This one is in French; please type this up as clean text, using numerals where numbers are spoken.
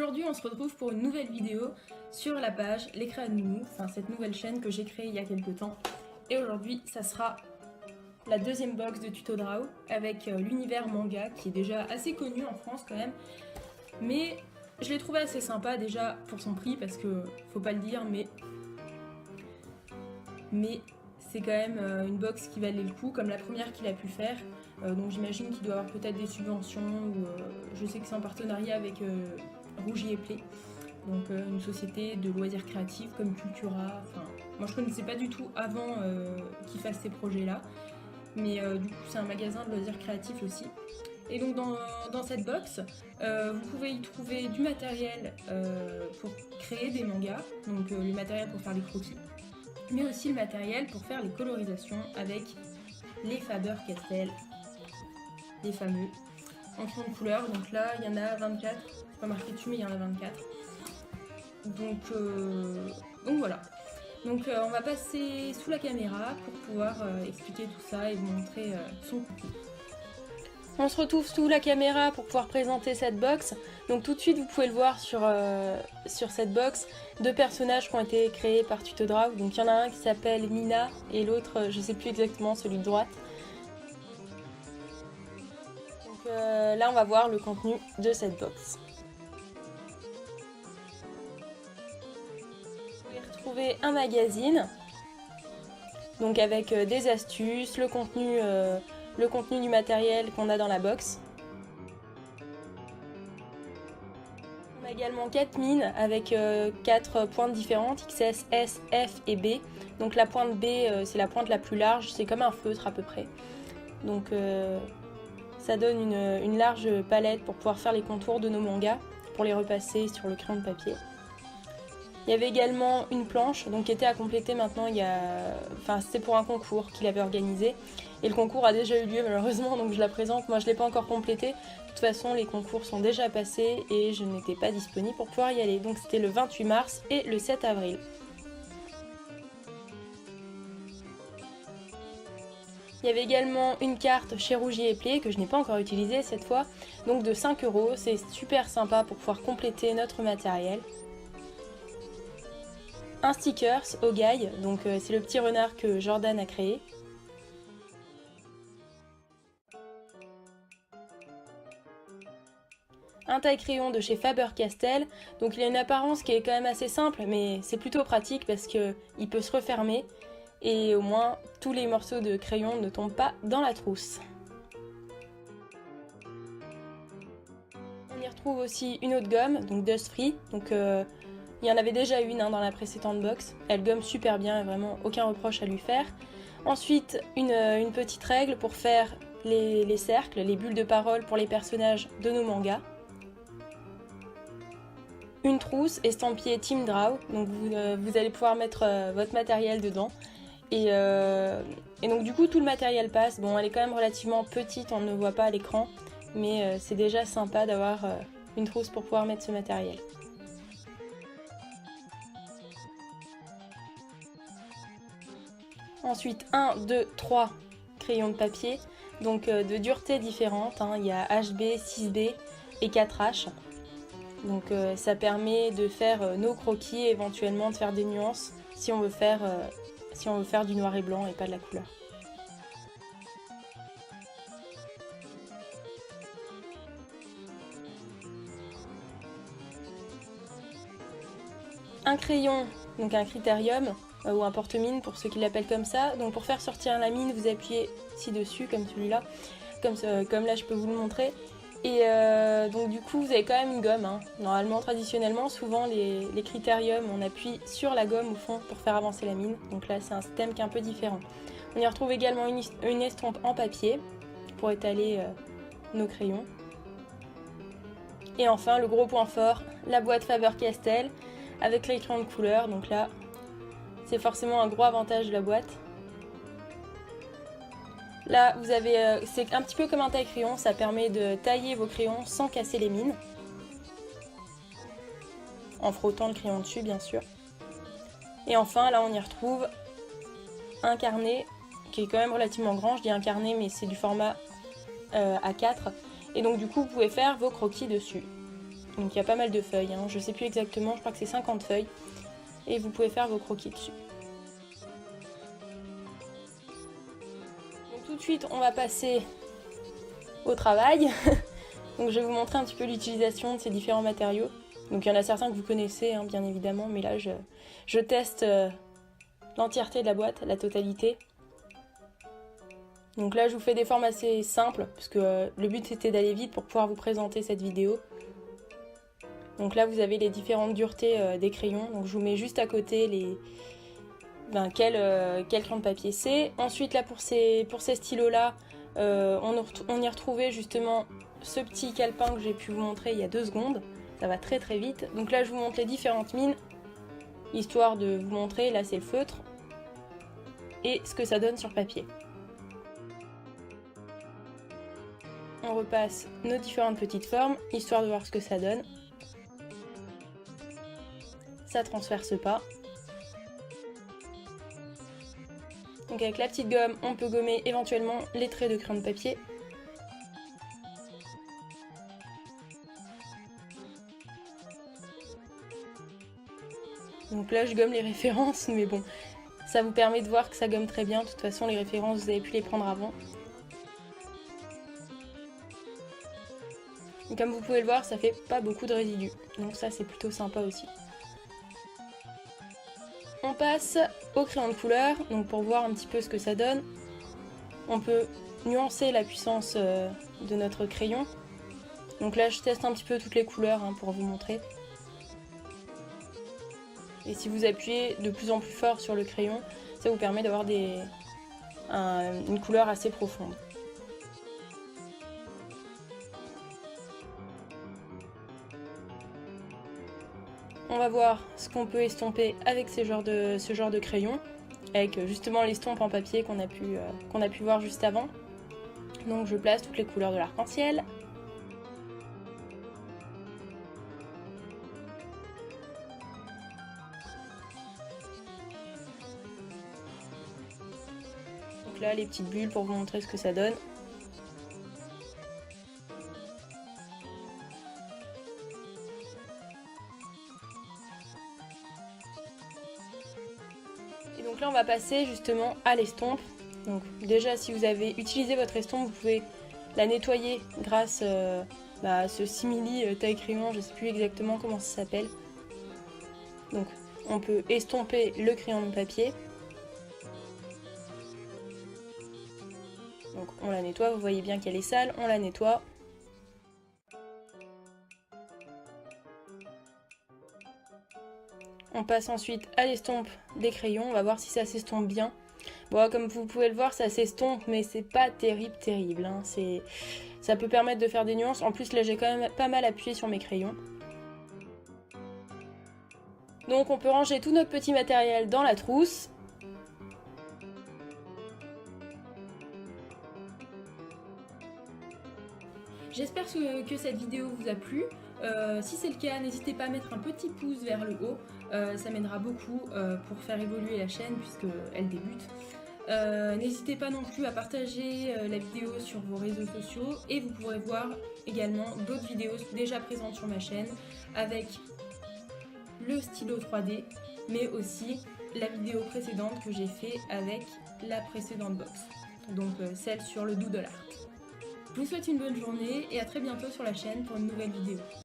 Aujourd'hui, on se retrouve pour une nouvelle vidéo sur la page Les Créas de Nounou, enfin cette nouvelle chaîne que j'ai créée il y a quelques temps. Et aujourd'hui, ça sera la deuxième box de Tuto Draw avec l'univers manga qui est déjà assez connu en France quand même. Mais je l'ai trouvé assez sympa déjà pour son prix parce que, faut pas le dire, mais c'est quand même une box qui valait le coup, comme la première qu'il a pu faire. Donc j'imagine qu'il doit avoir peut-être des subventions ou je sais que c'est en partenariat avec Rougier Play, donc une société de loisirs créatifs comme Cultura. Enfin, moi je connaissais pas du tout avant qu'il fasse ces projets-là, mais du coup c'est un magasin de loisirs créatifs aussi. Et donc dans cette box, vous pouvez y trouver du matériel pour créer des mangas, donc le matériel pour faire les croquis, mais aussi le matériel pour faire les colorisations avec les Faber-Castell, les fameux, en 30 couleurs. Donc là, il y en a 24, c'est pas marqué dessus, mais il y en a 24. Donc voilà. Donc on va passer sous la caméra pour pouvoir expliquer tout ça et vous montrer son cookie. On se retrouve sous la caméra pour pouvoir présenter cette box. Donc tout de suite, vous pouvez le voir sur cette box, deux personnages qui ont été créés par Tuto Draw. Donc il y en a un qui s'appelle Mina et l'autre, je sais plus exactement, celui de droite. Donc là, on va voir le contenu de cette box. Vous pouvez retrouver un magazine, donc avec des astuces, le contenu du matériel qu'on a dans la box. On a également 4 mines avec 4 pointes différentes, XS, S, F et B. Donc la pointe B, c'est la pointe la plus large, c'est comme un feutre à peu près. Donc ça donne une large palette pour pouvoir faire les contours de nos mangas, pour les repasser sur le crayon de papier. Il y avait également une planche donc, qui était à compléter maintenant. C'était pour un concours qu'il avait organisé. Et le concours a déjà eu lieu malheureusement, donc je la présente. Moi je ne l'ai pas encore complété. De toute façon, les concours sont déjà passés et je n'étais pas disponible pour pouvoir y aller. Donc c'était le 28 mars et le 7 avril. Il y avait également une carte chez Rougier Play que je n'ai pas encore utilisée cette fois, donc de 5 €. C'est super sympa pour pouvoir compléter notre matériel. Un stickers au Gaï, donc c'est le petit renard que Jordan a créé. Un taille-crayon de chez Faber-Castell, donc il a une apparence qui est quand même assez simple, mais c'est plutôt pratique parce qu'il peut se refermer et au moins tous les morceaux de crayon ne tombent pas dans la trousse. On y retrouve aussi une autre gomme, donc Dust Free, donc il y en avait déjà une dans la précédente box. Elle gomme super bien et vraiment aucun reproche à lui faire. Ensuite, une petite règle pour faire les cercles, les bulles de parole pour les personnages de nos mangas. Une trousse estampillée Team Draw, donc vous allez pouvoir mettre votre matériel dedans. Et donc du coup tout le matériel passe. Bon, elle est quand même relativement petite, on ne le voit pas à l'écran, mais c'est déjà sympa d'avoir une trousse pour pouvoir mettre ce matériel. Ensuite 1, 2, 3 crayons de papier, donc de dureté différentes, il y a HB, 6B et 4H. Donc ça permet de faire nos croquis et éventuellement de faire des nuances si on veut faire du noir et blanc et pas de la couleur. Un crayon, donc un critérium, ou un porte-mine pour ceux qui l'appellent comme ça. Donc pour faire sortir la mine, vous appuyez ci-dessus comme celui-là, comme là je peux vous le montrer. Et donc du coup vous avez quand même une gomme. Normalement, traditionnellement, souvent les critériums, on appuie sur la gomme au fond pour faire avancer la mine. Donc là c'est un système qui est un peu différent. On y retrouve également une estompe en papier pour étaler nos crayons. Et enfin le gros point fort, la boîte Faber-Castell avec les crayons de couleur. Donc là c'est forcément un gros avantage de la boîte. Là, vous avez, c'est un petit peu comme un taille-crayon, ça permet de tailler vos crayons sans casser les mines. En frottant le crayon dessus, bien sûr. Et enfin, là, on y retrouve un carnet qui est quand même relativement grand. Je dis un carnet, mais c'est du format A4. Et donc, du coup, vous pouvez faire vos croquis dessus. Donc il y a pas mal de feuilles, hein. Je sais plus exactement, je crois que c'est 50 feuilles. Et vous pouvez faire vos croquis dessus. Donc tout de suite, on va passer au travail. Donc je vais vous montrer un petit peu l'utilisation de ces différents matériaux. Donc il y en a certains que vous connaissez, hein, bien évidemment, mais là je teste l'entièreté de la boîte, la totalité. Donc là je vous fais des formes assez simples, parce que le but c'était d'aller vite pour pouvoir vous présenter cette vidéo. Donc là vous avez les différentes duretés des crayons, donc je vous mets juste à côté quel crayon de papier c'est. Ensuite là pour ces stylos là, on y retrouvait justement ce petit calepin que j'ai pu vous montrer il y a 2 secondes. Ça va très très vite. Donc là je vous montre les différentes mines, histoire de vous montrer, là c'est le feutre, et ce que ça donne sur papier. On repasse nos différentes petites formes, histoire de voir ce que ça donne. Ça transperce pas. Donc avec la petite gomme, on peut gommer éventuellement les traits de crayon de papier. Donc là je gomme les références, mais bon, ça vous permet de voir que ça gomme très bien. De toute façon les références, vous avez pu les prendre avant. Et comme vous pouvez le voir, ça fait pas beaucoup de résidus. Donc ça c'est plutôt sympa aussi. On passe au crayon de couleur, donc pour voir un petit peu ce que ça donne. On peut nuancer la puissance de notre crayon. Donc là je teste un petit peu toutes les couleurs, hein, pour vous montrer. Et si vous appuyez de plus en plus fort sur le crayon, ça vous permet d'avoir une couleur assez profonde. On va voir ce qu'on peut estomper avec ce genre de crayon, avec justement l'estompe en papier qu'on a pu voir juste avant. Donc je place toutes les couleurs de l'arc-en-ciel. Donc là les petites bulles pour vous montrer ce que ça donne. Et donc là on va passer justement à l'estompe. Donc déjà si vous avez utilisé votre estompe, vous pouvez la nettoyer grâce à ce simili taille crayon, je ne sais plus exactement comment ça s'appelle. Donc on peut estomper le crayon de papier. Donc on la nettoie, vous voyez bien qu'elle est sale, on la nettoie. On passe ensuite à l'estompe des crayons, on va voir si ça s'estompe bien. Bon, comme vous pouvez le voir, ça s'estompe, mais c'est pas terrible, hein. Ça peut permettre de faire des nuances. En plus, là, j'ai quand même pas mal appuyé sur mes crayons. Donc, on peut ranger tout notre petit matériel dans la trousse. J'espère que cette vidéo vous a plu. Si c'est le cas, n'hésitez pas à mettre un petit pouce vers le haut. Ça m'aidera beaucoup pour faire évoluer la chaîne puisqu'elle débute. N'hésitez pas non plus à partager la vidéo sur vos réseaux sociaux et vous pourrez voir également d'autres vidéos déjà présentes sur ma chaîne avec le stylo 3D mais aussi la vidéo précédente que j'ai fait avec la précédente box, donc celle sur le doodle art. Je vous souhaite une bonne journée et à très bientôt sur la chaîne pour une nouvelle vidéo.